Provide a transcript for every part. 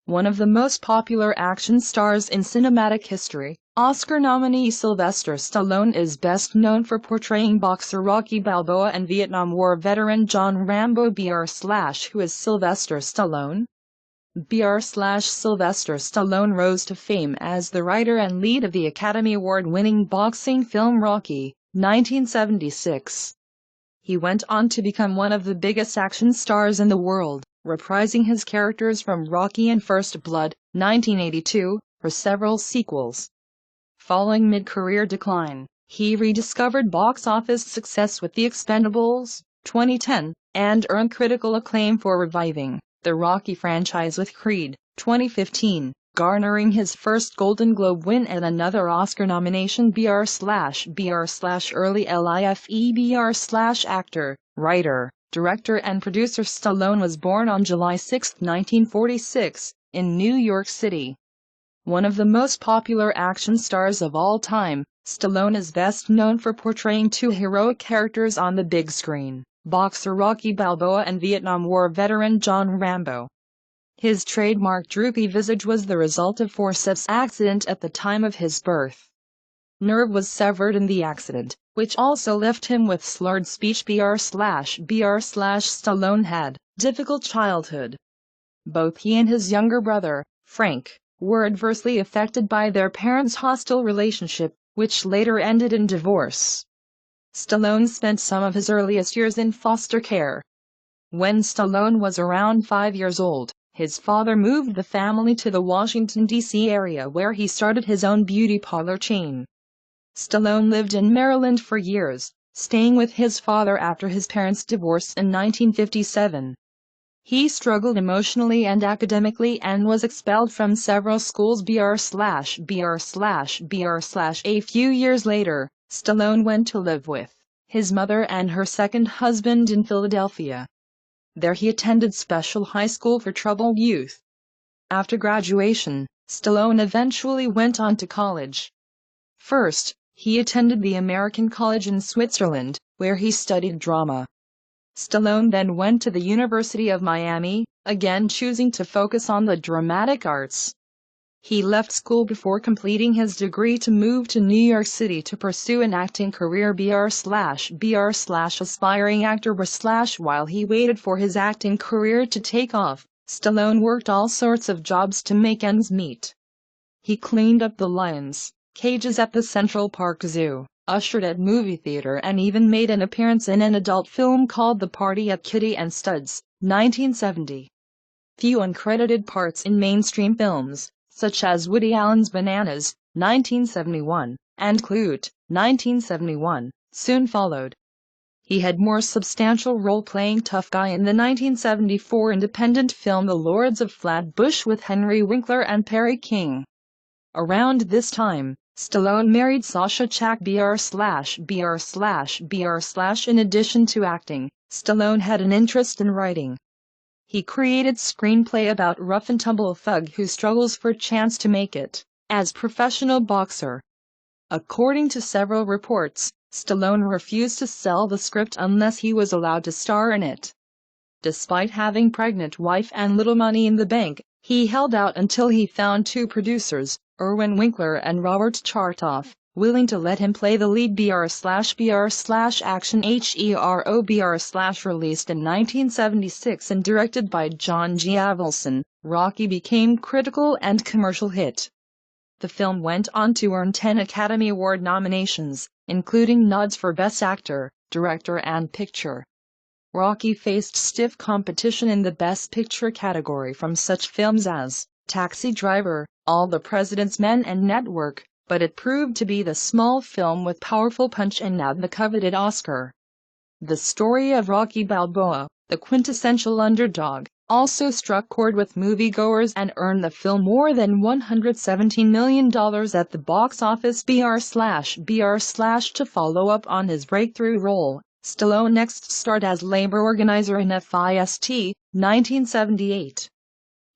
One of the most popular action stars in cinematic history, Oscar nominee Sylvester Stallone is best known for portraying boxer Rocky Balboa and Vietnam War veteran John Rambo who is Sylvester Stallone. Sylvester Stallone rose to fame as the writer and lead of the Academy Award-winning boxing film Rocky, 1976. He went on to become one of the biggest action stars in the world, reprising his characters from Rocky and First Blood, 1982, for several sequels. Following mid-career decline, he rediscovered box office success with The Expendables, 2010, and earned critical acclaim for reviving the Rocky franchise with Creed, 2015, garnering his first Golden Globe win and another Oscar nomination. Early life. Actor, writer, director and producer Stallone was born on July 6, 1946, in New York City. One of the most popular action stars of all time, Stallone is best known for portraying two heroic characters on the big screen, boxer Rocky Balboa and Vietnam War veteran John Rambo. His trademark droopy visage was the result of forceps accident at the time of his birth. Nerve was severed in the accident, which also left him with slurred speech. Stallone had difficult childhood. Both he and his younger brother, Frank, were adversely affected by their parents' hostile relationship, which later ended in divorce. Stallone spent some of his earliest years in foster care. When Stallone was around 5 years old, his father moved the family to the Washington, D.C. area where he started his own beauty parlor chain. Stallone lived in Maryland for years, staying with his father after his parents' divorce in 1957. He struggled emotionally and academically and was expelled from several schools. A few years later, Stallone went to live with his mother and her second husband in Philadelphia. There he attended special high school for troubled youth. After graduation, Stallone eventually went on to college. First, he attended the American College in Switzerland, where he studied drama. Stallone then went to the University of Miami, again choosing to focus on the dramatic arts. He left school before completing his degree to move to New York City to pursue an acting career. Aspiring actor. While he waited for his acting career to take off, Stallone worked all sorts of jobs to make ends meet. He cleaned up the lions' cages at the Central Park Zoo, ushered at movie theater and even made an appearance in an adult film called The Party at Kitty and Studs, 1970. Few uncredited parts in mainstream films, such as Woody Allen's Bananas, 1971, and Clute, 1971, soon followed. He had more substantial role playing tough guy in the 1974 independent film The Lords of Flatbush with Henry Winkler and Perry King. Around this time, Stallone married Sasha Chak. In addition to acting, Stallone had an interest in writing. He created screenplay about rough-and-tumble thug who struggles for a chance to make it as professional boxer. According to several reports, Stallone refused to sell the script unless he was allowed to star in it. Despite having pregnant wife and little money in the bank, he held out until he found two producers, Irwin Winkler and Robert Chartoff, willing to let him play the lead. Action released in 1976 and directed by John G. Avildsen, Rocky became critical and commercial hit. The film went on to earn 10 Academy Award nominations, including nods for Best Actor, Director and Picture. Rocky faced stiff competition in the Best Picture category from such films as Taxi Driver, All the President's Men and Network, but it proved to be the small film with powerful punch and nabbed the coveted Oscar. The story of Rocky Balboa, the quintessential underdog, also struck chord with moviegoers and earned the film more than $117 million at the box office. To follow up on his breakthrough role, Stallone next starred as labor organizer in FIST, 1978.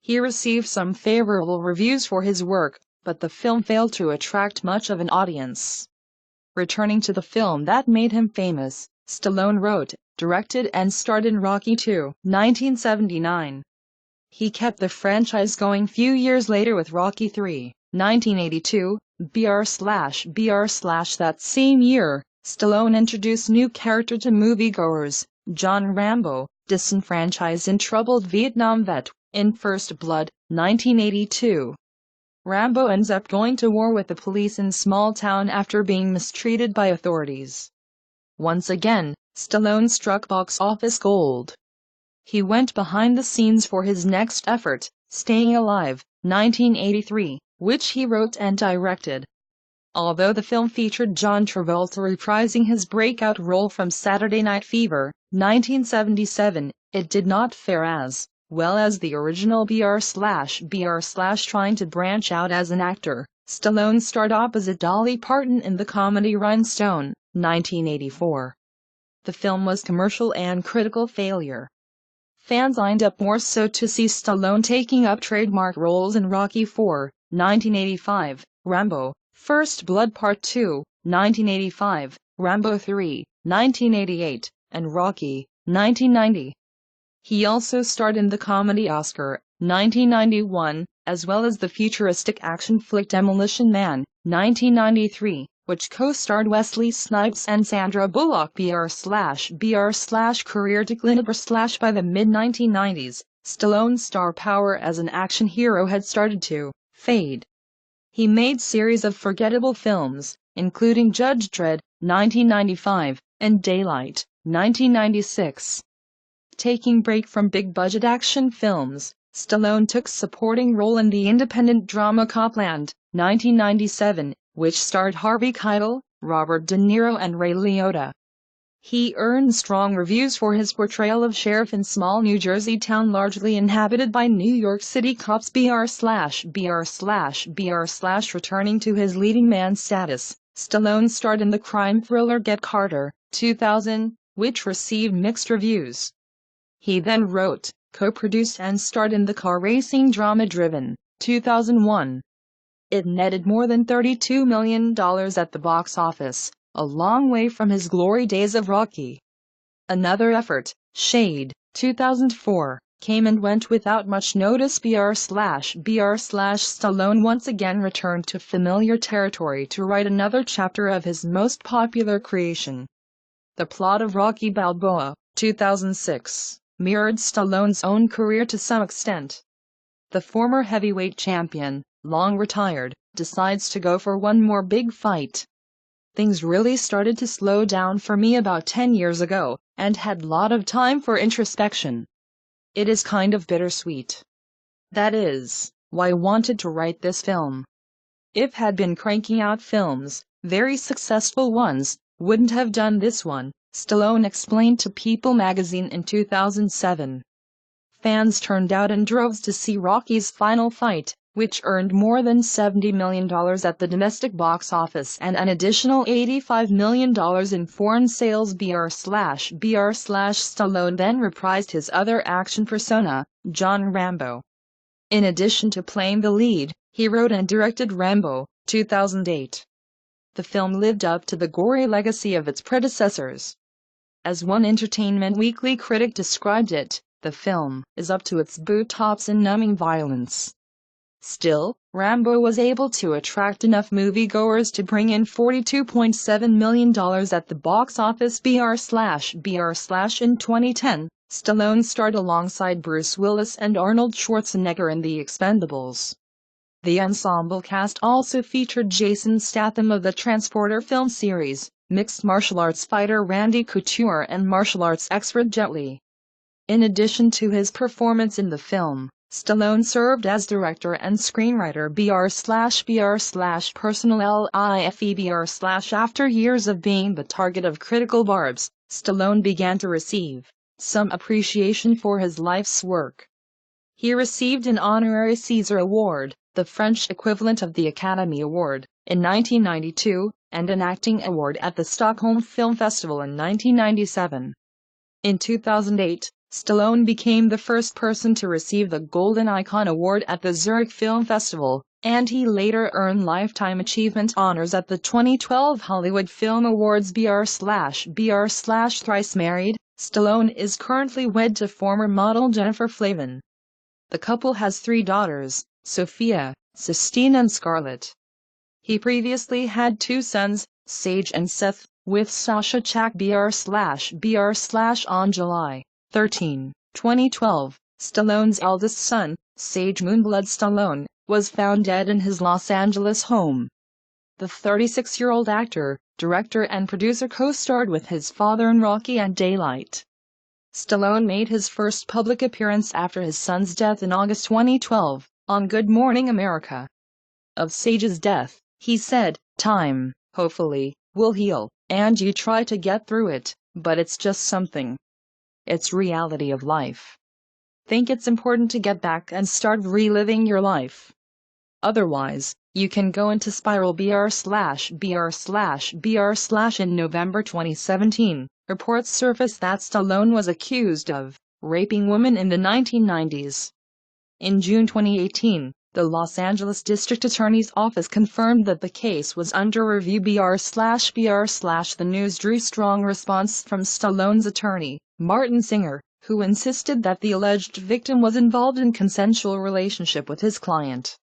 He received some favorable reviews for his work, but the film failed to attract much of an audience. Returning to the film that made him famous, Stallone wrote, directed and starred in Rocky II, 1979. He kept the franchise going few years later with Rocky III, 1982, that same year. Stallone introduced new character to moviegoers, John Rambo, disenfranchised and troubled Vietnam vet, in First Blood, 1982. Rambo ends up going to war with the police in small town after being mistreated by authorities. Once again, Stallone struck box office gold. He went behind the scenes for his next effort, Staying Alive, 1983, which he wrote and directed. Although the film featured John Travolta reprising his breakout role from Saturday Night Fever, 1977, it did not fare as well as the original. Trying to branch out as an actor, Stallone starred opposite Dolly Parton in the comedy Rhinestone, 1984. The film was commercial and critical failure. Fans lined up more so to see Stallone taking up trademark roles in Rocky IV, 1985, Rambo, First Blood Part 2, 1985, Rambo III, 1988, and Rocky, 1990. He also starred in the comedy Oscar, 1991, as well as the futuristic action flick Demolition Man, 1993, which co-starred Wesley Snipes and Sandra Bullock. Career decline. By the mid-1990s, Stallone's star power as an action hero had started to fade. He made series of forgettable films, including Judge Dredd, 1995, and Daylight, 1996. Taking break from big-budget action films, Stallone took supporting role in the independent drama Copland, 1997, which starred Harvey Keitel, Robert De Niro and Ray Liotta. He earned strong reviews for his portrayal of sheriff in small New Jersey town largely inhabited by New York City cops. Returning to his leading man status, Stallone starred in the crime thriller Get Carter, 2000, which received mixed reviews. He then wrote, co-produced and starred in the car racing drama Driven, 2001. It netted more than $32 million at the box office, a long way from his glory days of Rocky. Another effort, Shade, 2004, came and went without much notice. Stallone once again returned to familiar territory to write another chapter of his most popular creation. The plot of Rocky Balboa, 2006, mirrored Stallone's own career to some extent. The former heavyweight champion, long retired, decides to go for one more big fight. Things really started to slow down for me about 10 years ago, and had lot of time for introspection. It is kind of bittersweet. That is why I wanted to write this film. If had been cranking out films, very successful ones, wouldn't have done this one, Stallone explained to People magazine in 2007. Fans turned out in droves to see Rocky's final fight, which earned more than $70 million at the domestic box office and an additional $85 million in foreign sales. Stallone then reprised his other action persona, John Rambo. In addition to playing the lead, he wrote and directed Rambo, 2008. The film lived up to the gory legacy of its predecessors. As one Entertainment Weekly critic described it, the film is up to its boot tops in numbing violence. Still, Rambo was able to attract enough moviegoers to bring in $42.7 million at the box office. In 2010, Stallone starred alongside Bruce Willis and Arnold Schwarzenegger in The Expendables. The ensemble cast also featured Jason Statham of the Transporter film series, mixed martial arts fighter Randy Couture and martial arts expert Jet Li. In addition to his performance in the film, Stallone served as director and screenwriter. Personal life. After years of being the target of critical barbs, Stallone began to receive some appreciation for his life's work. He received an honorary César Award, the French equivalent of the Academy Award, in 1992, and an acting award at the Stockholm Film Festival in 1997. In 2008, Stallone became the first person to receive the Golden Icon Award at the Zurich Film Festival, and he later earned Lifetime Achievement honors at the 2012 Hollywood Film Awards. Thrice married, Stallone is currently wed to former model Jennifer Flavin. The couple has 3 daughters, Sophia, Sistine and Scarlett. He previously had 2 sons, Sage and Seth, with Sasha Chak Br/Br/ on July 13, 2012. Stallone's eldest son, Sage Moonblood Stallone, was found dead in his Los Angeles home. The 36-year-old actor, director and producer co-starred with his father in Rocky and Daylight. Stallone made his first public appearance after his son's death in August 2012, on Good Morning America. Of Sage's death, he said, "Time, hopefully, will heal, and you try to get through it, but it's just something. It's reality of life. Think it's important to get back and start reliving your life. Otherwise, you can go into spiral Br/Br/Br/" In November 2017, reports surfaced that Stallone was accused of raping women in the 1990s. In June 2018, the Los Angeles District Attorney's Office confirmed that the case was under review Br/Br/. The news drew strong response from Stallone's attorney, Martin Singer, who insisted that the alleged victim was involved in consensual relationship with his client.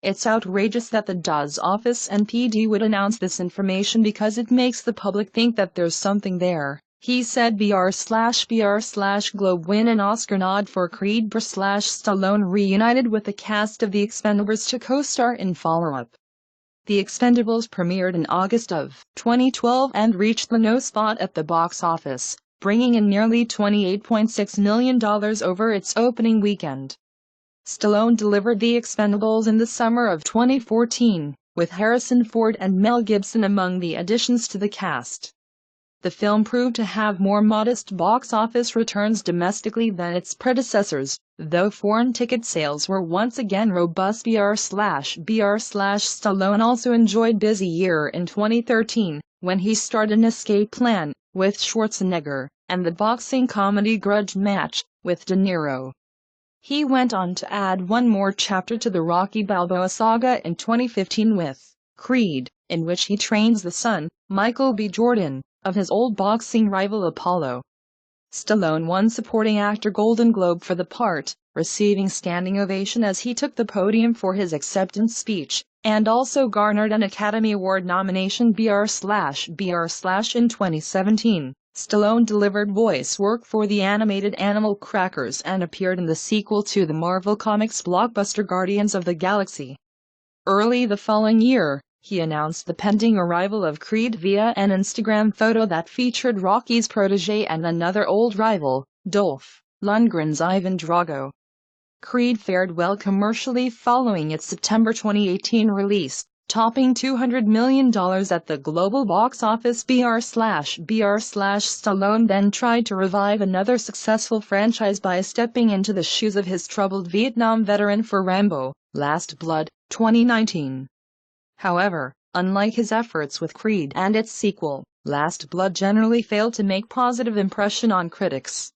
"It's outrageous that the DA's office and PD would announce this information because it makes the public think that there's something there," he said. Br/Br/ Globe win an Oscar nod for Creed. Stallone reunited with the cast of The Expendables to co-star in follow-up. The Expendables premiered in August of 2012 and reached the no spot at the box office, bringing in nearly $28.6 million over its opening weekend. Stallone delivered The Expendables in the summer of 2014, with Harrison Ford and Mel Gibson among the additions to the cast. The film proved to have more modest box office returns domestically than its predecessors, though foreign ticket sales were once again robust. Br/Br/. Stallone also enjoyed a busy year in 2013, when he starred in Escape Plan, with Schwarzenegger, and the boxing comedy Grudge Match, with De Niro. He went on to add one more chapter to the Rocky Balboa saga in 2015 with Creed, in which he trains the son, Michael B. Jordan, of his old boxing rival Apollo. Stallone won Supporting Actor Golden Globe for the part, receiving standing ovation as he took the podium for his acceptance speech, and also garnered an Academy Award nomination. Br/Br/. In 2017, Stallone delivered voice work for the animated Animal Crackers and appeared in the sequel to the Marvel Comics blockbuster Guardians of the Galaxy. Early the following year, he announced the pending arrival of Creed via an Instagram photo that featured Rocky's protege and another old rival, Dolph Lundgren's Ivan Drago. Creed fared well commercially following its September 2018 release, topping $200 million at the global box office. Br/Br/. Stallone then tried to revive another successful franchise by stepping into the shoes of his troubled Vietnam veteran for Rambo: Last Blood, 2019. However, unlike his efforts with Creed and its sequel, Last Blood generally failed to make positive impression on critics.